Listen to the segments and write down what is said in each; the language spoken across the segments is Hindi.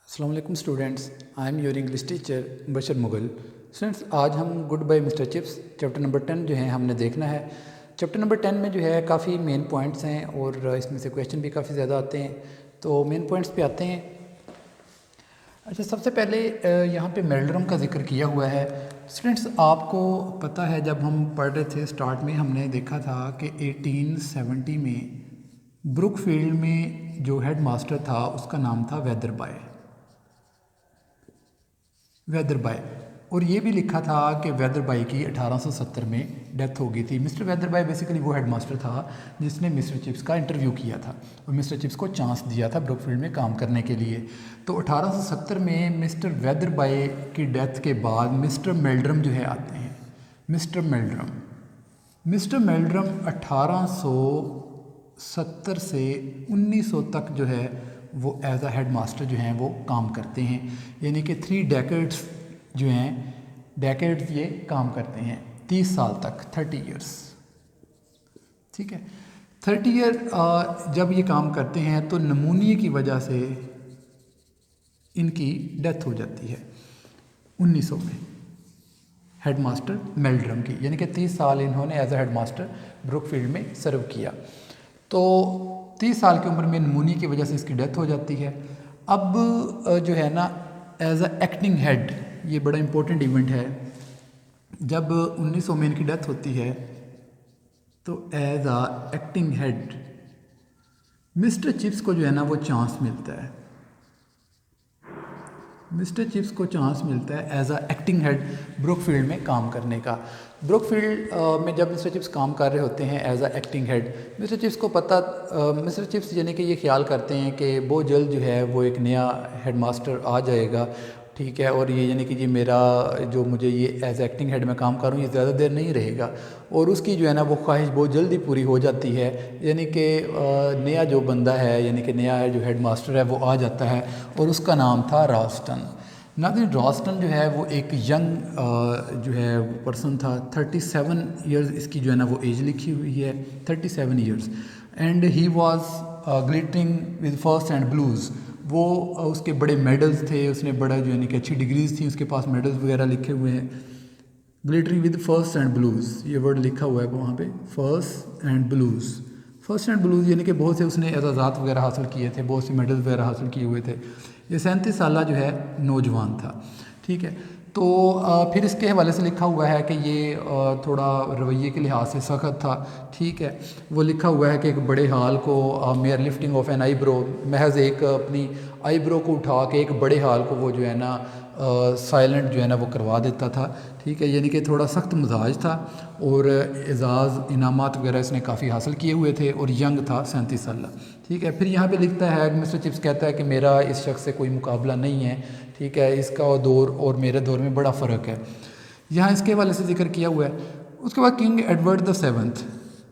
अस्सलाम वालेकुम students, I am your English teacher Bashar Mughal. Students, आज हम good bye mister Chips chapter number 10 जो है हमने देखना है। चैप्टर नंबर 10 में जो है काफ़ी मेन पॉइंट्स हैं और इसमें से क्वेश्चन भी काफ़ी ज़्यादा आते हैं। तो मेन पॉइंट्स पे आते हैं। अच्छा, सबसे पहले यहाँ पे मेल्ड्रम का जिक्र किया हुआ है। स्टूडेंट्स, आपको पता है जब हम पढ़ रहे थे स्टार्ट में हमने देखा था कि 1870 में ब्रुकफील्ड में जो हेड मास्टर था उसका नाम था वेदरबाय, और ये भी लिखा था कि वेदरबाय की 1870 में डेथ हो गई थी। मिस्टर वेदरबाय बेसिकली वो हेडमास्टर था जिसने मिस्टर चिप्स का इंटरव्यू किया था और मिस्टर चिप्स को चांस दिया था ब्रुकफील्ड में काम करने के लिए। तो 1870 में मिस्टर वेदरबाय की डेथ के बाद मिस्टर मेल्ड्रम जो है आते हैं। मिस्टर मेल्ड्रम 1870 से 1900 तक जो है वो एज अ हेड मास्टर जो हैं वो काम करते हैं, यानी कि 3 डेकेड्स जो हैं, डेकेड्स ये काम करते हैं 30 साल तक, 30 इयर्स। ठीक है, 30 ईयर जब ये काम करते हैं तो नमूनिया की वजह से इनकी डेथ हो जाती है 1900 में, हेड मास्टर मेल्ड्रम की, यानी कि 30 साल इन्होंने as a head master Brookfield में सर्व किया। तो 30 साल की उम्र में नमूनिया की वजह से इसकी डेथ हो जाती है। अब जो है ना, एज अ एक्टिंग हेड, ये बड़ा इम्पोर्टेंट इवेंट है। जब 1900 में इनकी डेथ होती है तो as a acting head mister Chips को जो है ना वो चांस मिलता है। मिस्टर चिप्स को चांस मिलता है as a acting head Brookfield में काम करने का। ब्रुकफील्ड में जब मिस्टर चिप्स काम कर रहे होते हैं as a acting head, mister Chips को पता, मिस्टर चिप्स यानी कि ये ख्याल करते हैं कि बहुत जल्द जो है वो एक नया हेडमास्टर आ जाएगा। ठीक है, और ये यानी कि ये मेरा जो मुझे ये एज एक्टिंग हेड में काम कर रहा हूँ ये ज़्यादा देर नहीं रहेगा, और उसकी जो है ना वो ख्वाहिश बहुत जल्दी पूरी हो जाती है। यानी कि नया जो बंदा है, यानी कि नया जो हेड मास्टर है वो आ जाता है और उसका नाम था रॉल्स्टन। नाज़रीन, रॉल्स्टन जो है वो एक यंग जो है पर्सन था। 37 ईयर्स इसकी जो है ना वो एज लिखी हुई है, 37 years, and he was glittering with first and blues. वो उसके बड़े मेडल्स थे, उसने बड़ा जो यानी कि अच्छी डिग्रीज थी उसके पास, मेडल्स वगैरह लिखे हुए हैं। Glittering with first and blues, ये वर्ड लिखा हुआ है वहाँ पे, first and blues. First and blues यानी कि बहुत से उसने एजाज़ात वगैरह हासिल किए थे, बहुत से मेडल्स वगैरह हासिल किए हुए थे। ये 37 साल जो है नौजवान था। ठीक है, तो फिर इसके हवाले से लिखा हुआ है कि ये थोड़ा रवैये के लिहाज से सख्त था। ठीक है, वो लिखा हुआ है कि एक बड़े हाल को mere lifting of an eyebrow, महज एक अपनी आईब्रो को उठा के एक बड़े हाल को वो जो है ना साइलेंट जो है ना वो करवा देता था। ठीक है, यानी कि थोड़ा सख्त मिजाज था और एजाज़ इनामात वगैरह इसने काफ़ी हासिल किए हुए थे और यंग था, 37 साल। ठीक है, फिर यहाँ पे लिखता है, मिस्टर चिप्स कहता है कि मेरा इस शख्स से कोई मुकाबला नहीं है। ठीक है, इसका दौर और मेरे दौर में बड़ा फ़र्क है, यहाँ इसके हवाले से जिक्र किया हुआ है। उसके बाद किंग एडवर्ड द 7th।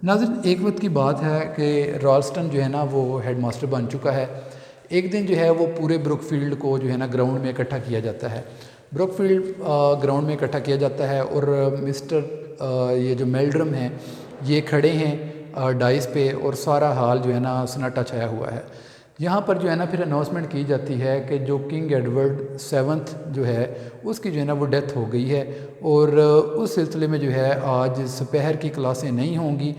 नाज़रीन, एक वक्त की बात है कि रॉल्स्टन जो है ना वो हेड मास्टर बन चुका है। एक दिन जो है वो पूरे ब्रुकफील्ड को जो है ना ग्राउंड में इकट्ठा किया जाता है। ब्रुकफील्ड ग्राउंड में इकट्ठा किया जाता है और मिस्टर ये जो मेल्ड्रम हैं ये खड़े हैं डाइस पे, और सारा हाल जो है ना सन्नाटा छाया हुआ है। यहाँ पर जो है ना फिर अनाउंसमेंट की जाती है कि जो किंग एडवर्ड 7th जो है उसकी जो है ना वो डेथ हो गई है, और उस सिलसिले में जो है आज दोपहर की क्लासें नहीं होंगी,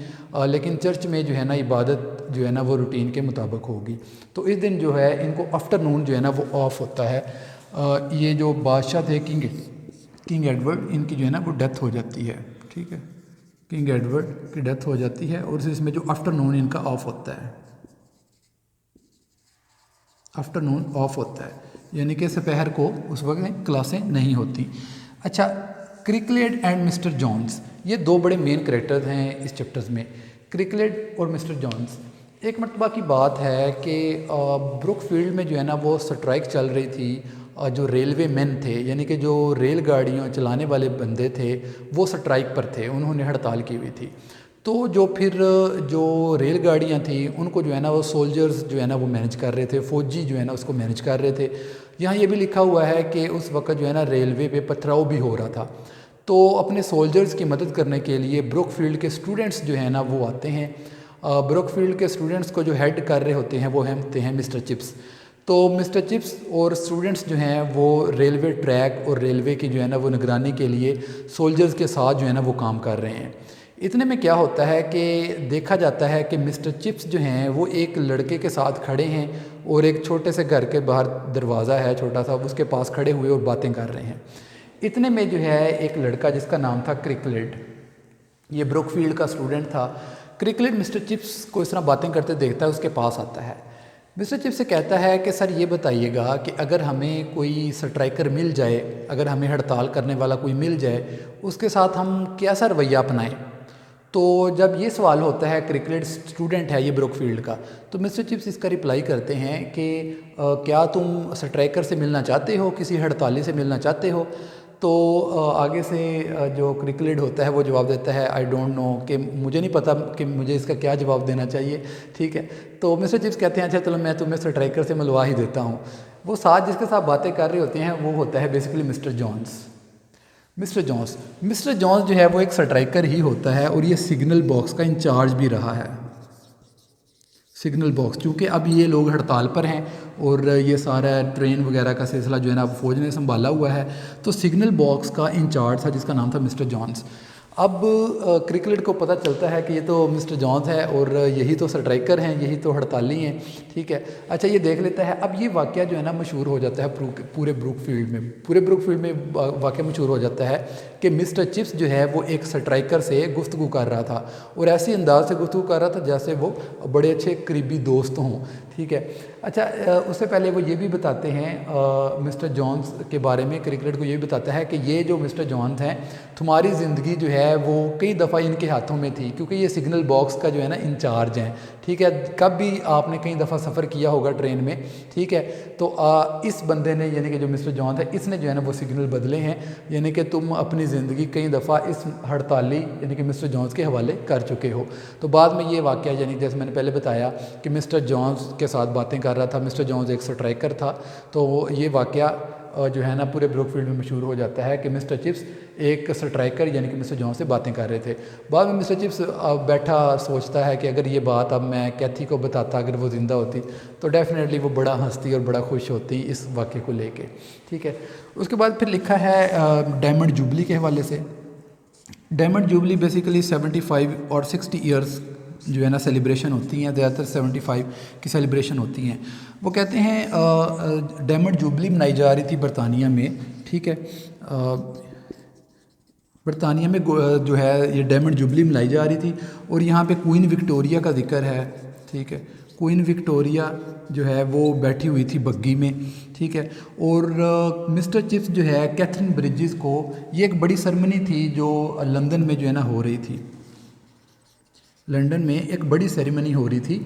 लेकिन चर्च में जो है ना इबादत जो है ना वो रूटीन के मुताबिक होगी। तो इस दिन जो है इनको आफ्टरनून जो है ना वो ऑफ होता है। ये जो बादशाह थे किंग एडवर्ड, इनकी जो है ना वो डेथ हो जाती है। ठीक है, किंग एडवर्ड की डेथ हो जाती है और इसमें जो आफ्टरनून इनका ऑफ होता है, आफ्टरनून ऑफ होता है, यानी कि दोपहर को उस वक्त क्लासें नहीं होती। अच्छा, क्रिकलेड एंड मिस्टर जॉन्स, ये दो बड़े मेन कैरेक्टर्स हैं इस चैप्टर्स में, क्रिकलेड और मिस्टर जॉन्स। एक मरतबा की बात है कि ब्रुकफील्ड में जो है ना वो स्ट्राइक चल रही थी। जो रेलवे मैन थे, यानी कि जो रेलगाड़ियाँ चलाने वाले बंदे थे, वो स्ट्राइक पर थे, उन्होंने हड़ताल की हुई थी। तो जो रेलगाड़ियाँ थी उनको जो है ना वो सोल्जर्स जो है ना वो मैनेज कर रहे थे, फ़ौजी जो है ना उसको मैनेज कर रहे थे। यहाँ ये भी लिखा हुआ है कि उस वक्त जो है ना रेलवे पे पथराव भी हो रहा था। तो अपने सोल्जर्स की मदद करने के लिए ब्रुकफील्ड के स्टूडेंट्स जो है ना वो आते हैं। ब्रुकफील्ड के स्टूडेंट्स को जो हेड कर रहे होते हैं वो होते हैं मिस्टर चिप्स। तो मिस्टर चिप्स और स्टूडेंट्स जो हैं वो रेलवे ट्रैक और रेलवे की जो है ना वो निगरानी के लिए सोल्जर्स के साथ जो है ना वो काम कर रहे हैं। इतने में क्या होता है कि देखा जाता है कि मिस्टर चिप्स जो हैं वो एक लड़के के साथ खड़े हैं और एक छोटे से घर के बाहर दरवाज़ा है छोटा सा, उसके पास खड़े हुए और बातें कर रहे हैं। इतने में जो है एक लड़का जिसका नाम था क्रिकलेट, ये ब्रुकफील्ड का स्टूडेंट था। क्रिकलेट मिस्टर चिप्स को इस तरह बातें करते देखता है, उसके पास आता है। मिस्टर चिप्स से कहता है कि सर ये बताइएगा कि अगर हमें कोई स्ट्राइकर मिल जाए, अगर हमें हड़ताल करने वाला कोई मिल जाए, उसके साथ हम कैसा रवैया अपनाएं। तो जब ये सवाल होता है, क्रिकेट स्टूडेंट है ये ब्रुकफील्ड का, तो मिस्टर चिप्स इसका रिप्लाई करते हैं कि क्या तुम स्ट्राइकर से मिलना चाहते हो, किसी हड़ताली से मिलना चाहते हो। तो आगे से जो क्रिकेट होता है वो जवाब देता है आई डोंट नो, कि मुझे नहीं पता कि मुझे इसका क्या जवाब देना चाहिए। ठीक है, तो मिस्टर चिप्स कहते हैं अच्छा चलो मैं तुम्हें स्ट्राइकर से मिलवा ही देता हूँ। वो साथ जिसके साथ बातें कर रहे होते हैं वो होता है basically mister Johns. Mister Johns जो है वो एक स्ट्राइकर ही होता है और ये सिग्नल बॉक्स का इंचार्ज भी रहा है। सिग्नल बॉक्स, चूँकि अब ये लोग हड़ताल पर हैं और ये सारा ट्रेन वगैरह का सिलसिला जो है ना फ़ौज ने संभाला हुआ है, तो सिग्नल बॉक्स का इंचार्ज था जिसका नाम था मिस्टर जॉन्स। अब क्रिकेट को पता चलता है कि ये तो मिस्टर जॉन्स है और यही तो स्ट्राइकर हैं, यही तो हड़ताली हैं। ठीक है, अच्छा ये देख लेता है। अब ये वाक़या जो है ना मशहूर हो जाता है पूरे ब्रुकफील्ड में वाक़या मशहूर हो जाता है कि मिस्टर चिप्स जो है वो एक स्ट्राइकर से गुफ्तगू कर रहा था और ऐसे अंदाज से गुफ्तगू कर रहा था जैसे वो बड़े अच्छे करीबी दोस्त हों। ठीक है, अच्छा उससे पहले वो ये भी बताते हैं मिस्टर जॉन्स के बारे में, क्रिकेट को ये भी बताता है कि ये जो मिस्टर जॉन्स हैं तुम्हारी ज़िंदगी जो है वो कई दफ़ा इनके हाथों में थी, क्योंकि ये सिग्नल बॉक्स का जो है ना इंचार्ज हैं। ठीक है, कब भी आपने कई दफ़ा सफ़र किया होगा ट्रेन में। ठीक है, तो इस बंदे ने यानी कि जो मिस्टर जॉन्स है इसने जो है ना वो सिग्नल बदले हैं, यानी कि तुम अपनी ज़िंदगी कई दफ़ा इस हड़ताली यानी कि मिस्टर जॉन्स के हवाले कर चुके हो। तो बाद में ये वाक़या यानी जैसे मैंने पहले बताया कि मिस्टर जॉन्स के साथ बातें कर रहा था, मिस्टर जॉन्स एक स्ट्राइकर था, तो ये वाक़या जो है ना पूरे ब्रुकफील्ड में मशहूर हो जाता है कि मिस्टर चिप्स एक स्ट्राइकर यानी कि मिस्टर जॉन्स से बातें कर रहे थे। बाद में मिस्टर चिप्स बैठा सोचता है कि अगर ये बात अब मैं कैथी को बताता, अगर वो ज़िंदा होती तो डेफिनेटली वो बड़ा हंसती और बड़ा खुश होती इस वाक़े को लेके। ठीक है, उसके बाद फिर लिखा है डायमंड जुबली के हवाले से। डायमंड जुबली बेसिकली 75 और 60 ईयर्स जो है ना सेलिब्रेशन होती हैं, ज़्यादातर 75 की सेलिब्रेशन होती हैं। वो कहते हैं डायमंड जुबली मनाई जा रही थी बरतानिया में। ठीक है, बरतानिया में जो है ये डायमंड जुबली मनाई जा रही थी और यहाँ पे क्वीन विक्टोरिया का जिक्र है। ठीक है, क्वीन विक्टोरिया जो है वो बैठी हुई थी बग्गी में। ठीक है, और मिस्टर चिप्स जो है कैथरीन ब्रिजेस को, ये एक बड़ी सेरेमनी थी जो लंदन में जो है ना हो रही थी। लंदन में एक बड़ी सेरेमनी हो रही थी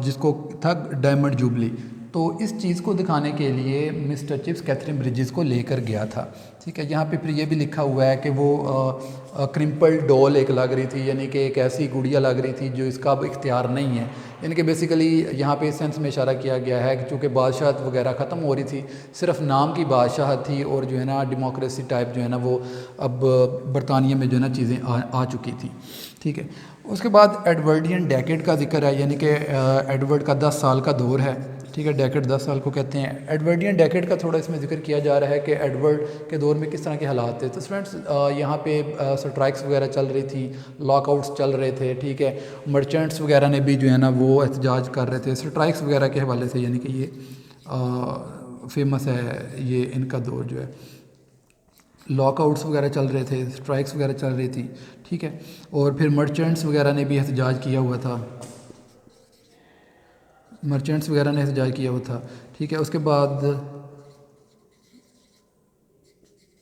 जिसको था डायमंड जुबली। तो इस चीज़ को दिखाने के लिए मिस्टर चिप्स कैथरीन ब्रिजेस को लेकर गया था। ठीक है, यहाँ पे फिर ये भी लिखा हुआ है कि वो क्रिम्पल डॉल एक लग रही थी, यानी कि एक ऐसी गुड़िया लग रही थी जो इसका अब इख्तियार नहीं है। यानी कि बेसिकली यहाँ पे इस सेंस में इशारा किया गया है कि चूँकि बादशाहत वगैरह ख़त्म हो रही थी, सिर्फ नाम की बादशाहत थी और जो है ना डेमोक्रेसी टाइप जो है ना वो अब बरतानिया में जो है ना चीज़ें आ चुकी थी। ठीक है, उसके बाद एडवर्डियन डेकेड का जिक्र है, यानी कि एडवर्ड का 10 साल का दौर है। ठीक है, डेकेड 10 साल को कहते हैं। एडवर्डियन डेकेड का थोड़ा इसमें जिक्र किया जा रहा है कि एडवर्ड के दौर में किस तरह के हालात थे। तो स्टूडेंट्स यहाँ पे स्ट्राइक्स वगैरह चल रही थी, लॉकआउट्स चल रहे थे। ठीक है, मर्चेंट्स वगैरह ने भी जो है ना वो एहतजाज कर रहे थे स्ट्राइक्स वगैरह के हवाले से, यानी कि ये फेमस है ये इनका दौर जो है। लॉकआउट्स वगैरह चल रहे थे, स्ट्राइक्स वगैरह चल रही थी। ठीक है, और फिर मर्चेंट्स वगैरह ने भी एहतजाज किया हुआ था, मर्चेंट्स वगैरह ने एहतजाज किया हुआ था। ठीक है, उसके बाद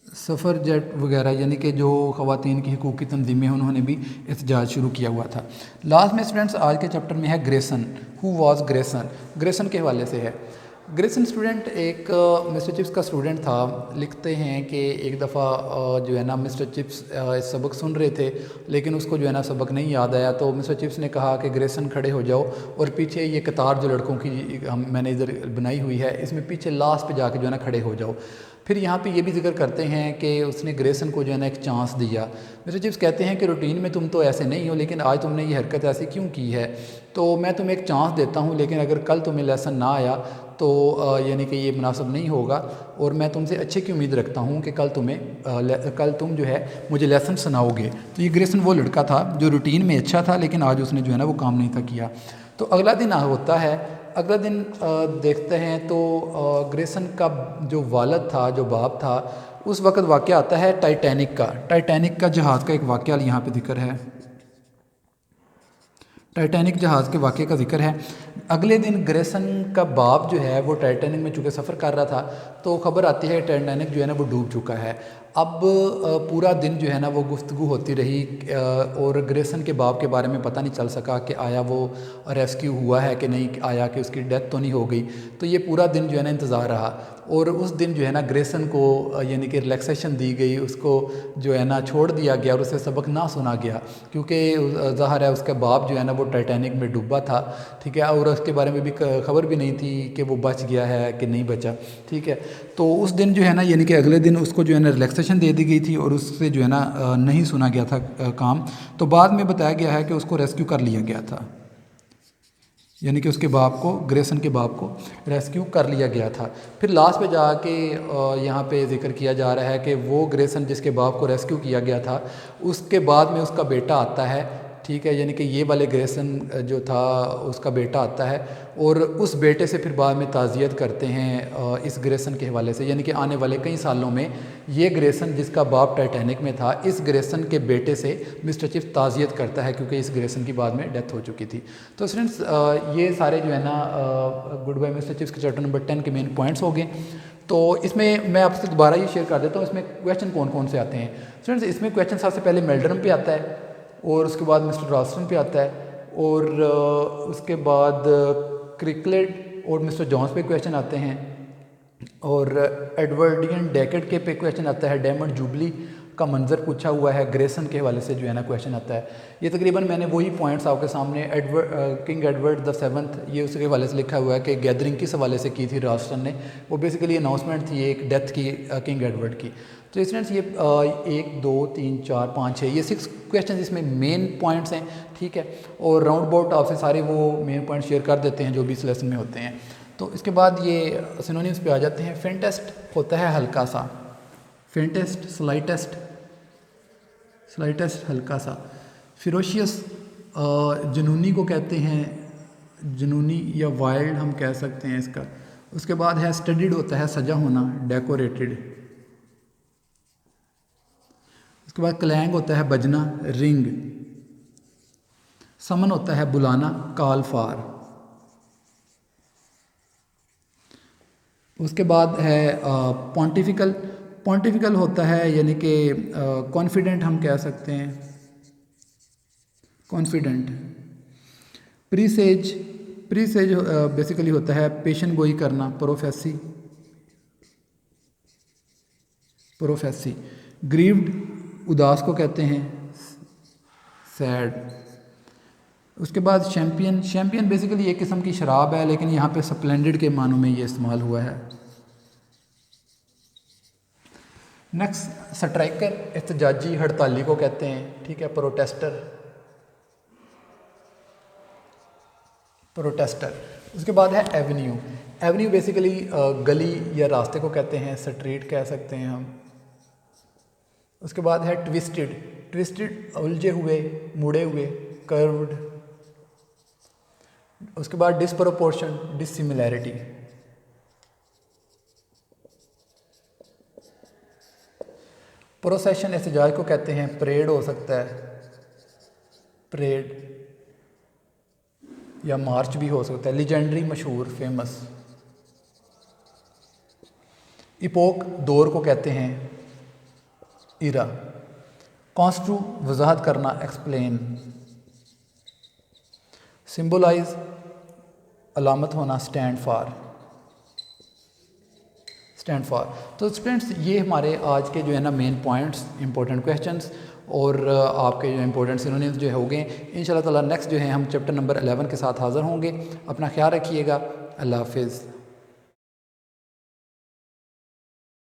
सफ़र जेट वगैरह यानी कि जो ख़वातीन की हकूक़ की तंजीमें हैं उन्होंने भी एहतजाज शुरू किया हुआ था। लास्ट में स्टूडेंट्स आज के चैप्टर में है Grayson. Who was Grayson? Grayson के हवाले से है। ग्रेसन स्टूडेंट एक मिस्टर चिप्स का स्टूडेंट था। लिखते हैं कि एक दफ़ा जो है ना मिस्टर चिप्स सबक सुन रहे थे, लेकिन उसको जो है ना सबक नहीं याद आया। तो मिस्टर चिप्स ने कहा कि ग्रेसन खड़े हो जाओ और पीछे ये कतार जो लड़कों की मैंने इधर बनाई हुई है इसमें पीछे लास्ट पे जाके जो है ना खड़े हो जाओ। फिर यहाँ पे ये भी जिक्र करते हैं कि उसने ग्रेसन को जो है ना एक चांस दिया। मिस्टर चिप्स कहते हैं कि रूटीन में तुम तो ऐसे नहीं हो, लेकिन आज तुमने ये हरकत ऐसी क्यों की है, तो मैं तुम्हें एक चांस देता हूँ, लेकिन अगर कल तुम्हें लेसन ना आया तो यानी कि ये मुनासिब नहीं होगा। और मैं तुमसे अच्छे की उम्मीद रखता हूँ कि कल तुम जो है मुझे लेसन सुनाओगे। तो ये ग्रेसन वो लड़का था जो रूटीन में अच्छा था, लेकिन आज उसने जो है ना वो काम नहीं था किया। तो अगला दिन होता है, अगला दिन देखते हैं तो ग्रेसन का जो वालिद था, जो बाप था, उस वक्त वाक़या आता है टाइटैनिक का जहाज़ का एक वाक़या यहाँ पे जिक्र है। टाइटैनिक जहाज़ के वाक़े का जिक्र है। अगले दिन ग्रेसन का बाप जो है वो टाइटैनिक में चूँकि सफ़र कर रहा था, तो ख़बर आती है टाइटैनिक जो है ना वो डूब चुका है। अब पूरा दिन जो है ना वो गुफ्तगू होती रही और ग्रेसन के बाप के बारे में पता नहीं चल सका कि आया वो रेस्क्यू हुआ है कि नहीं, आया कि उसकी डेथ तो नहीं हो गई। तो ये पूरा दिन जो है ना इंतज़ार रहा। और उस दिन जो है ना ग्रेसन को यानी कि रिलैक्सेशन दी गई, उसको जो है ना छोड़ दिया गया और उसे सबक ना सुना गया, क्योंकि ज़ाहिर है उसका बाप जो है ना वो टाइटैनिक में डूबा था, ठीक है, और उसके बारे में भी खबर भी नहीं थी कि वो बच गया है कि नहीं बचा, ठीक है। तो उस दिन जो है ना यानी कि अगले दिन उसको जो है ना रिलैक्सेशन दे दी गई थी और उससे जो है ना नहीं सुना गया था काम। तो बाद में बताया गया है कि उसको रेस्क्यू कर लिया गया था, यानी कि उसके बाप को, ग्रेसन के बाप को रेस्क्यू कर लिया गया था। फिर लास्ट पे जाके यहाँ पे जिक्र किया जा रहा है कि वो ग्रेसन जिसके बाप को रेस्क्यू किया गया था, उसके बाद में उसका बेटा आता है, ठीक है, यानी कि ये वाले ग्रेसन जो था उसका बेटा आता है और उस बेटे से फिर बाद में ताज़ियत करते हैं इस ग्रेसन के हवाले से, यानी कि आने वाले कई सालों में ये ग्रेसन जिसका बाप टाइटैनिक में था, इस ग्रेसन के बेटे से मिस्टर चिप्स ताज़ियत करता है, क्योंकि इस ग्रेसन की बाद में डेथ हो चुकी थी। तो स्टूडेंट्स ये सारे जो है ना गुड बाय मिस्टर चिप्स के चैप्टर नंबर 10 के मेन पॉइंट्स हो गए। तो इसमें मैं आपसे दोबारा ये शेयर कर देता हूँ इसमें क्वेश्चन कौन कौन से आते हैं। स्टूडेंट्स इसमें क्वेश्चन सबसे पहले मेल्डरम पे आता है और उसके बाद मिस्टर रॉस्टन पे आता है और उसके बाद क्रिकलेट और मिस्टर जॉन्स पे क्वेश्चन आते हैं और एडवर्डियन डेकेड के पे क्वेश्चन आता है। डायमंड जुबली का मंजर पूछा हुआ है, ग्रेसन के हवाले से जो है ना क्वेश्चन आता है। ये तकरीबन मैंने वही पॉइंट्स आपके सामने किंग एडवर्ड द 7th ये उसके हवाले से लिखा हुआ है कि गैदरिंग किस हवाले से की थी रॉस्टन ने, वो बेसिकली अनाउंसमेंट थी एक डेथ की किंग एडवर्ड की। तो स्टूडेंट्स ये 1 2 3 4 5 6 ये 6 क्वेश्चन इसमें मेन पॉइंट्स हैं, ठीक है, और राउंड अबाउट आपसे सारे वो मेन पॉइंट शेयर कर देते हैं जो भी इस लेसन में होते हैं। तो इसके बाद ये सिनोनिम्स पे आ जाते हैं। फेंटेस्ट होता है हल्का सा, फेंटेस्ट, स्लाइटेस्ट हल्का सा। फिरोशियस जुनूनी को कहते हैं, जुनूनी या वाइल्ड हम कह सकते हैं इसका। उसके बाद है स्टडीड होता है सजा होना, डेकोरेटेड। उसके बाद क्लैंग होता है बजना, रिंग। समन होता है बुलाना, कॉल फॉर। उसके बाद है पॉन्टिफिकल, पॉन्टिफिकल होता है यानी कि कॉन्फिडेंट हम कह सकते हैं, कॉन्फिडेंट। प्रीसेज, प्रीसेज बेसिकली होता है पेशन गोई करना, प्रोफेसी, प्रोफेसी। ग्रीव्ड उदास को कहते हैं, सैड। उसके बाद शैम्पियन, शैम्पियन बेसिकली एक किस्म की शराब है, लेकिन यहाँ पे स्प्लेंडेड के मानों में ये इस्तेमाल हुआ है। नेक्स्ट स्ट्राइकर, एहतजाजी हड़ताली को कहते हैं, ठीक है, प्रोटेस्टर, प्रोटेस्टर। उसके बाद है एवेन्यू, एवेन्यू बेसिकली गली या रास्ते को कहते हैं, स्ट्रीट कह सकते हैं हम। उसके बाद है ट्विस्टेड, ट्विस्टेड उलझे हुए, मुड़े हुए, कर्व्ड। उसके बाद डिसप्रोपोर्शन, डिसिमिलैरिटी। प्रोसेशन एहतजाज को कहते हैं, परेड हो सकता है, परेड या मार्च भी हो सकता है। लीजेंडरी मशहूर, फेमस। इपोक दौर को कहते हैं, इरा। कॉन्स्ट्रू वजाहत करना, एक्सप्लेन। सिंबलाइज अलामत होना, स्टैंड फॉर, स्टैंड फॉर। तो स्टूडेंट्स ये हमारे आज के जो है ना मेन पॉइंट्स, इंपॉर्टेंट क्वेश्चंस और आपके जो इंपॉर्टेंट सिनोनिम्स जो हो गए। इंशाल्लाह ताला नेक्स्ट जो है हम चैप्टर नंबर 11 के साथ हाज़िर होंगे। अपना ख्याल रखिएगा। अल्लाह हाफिज़।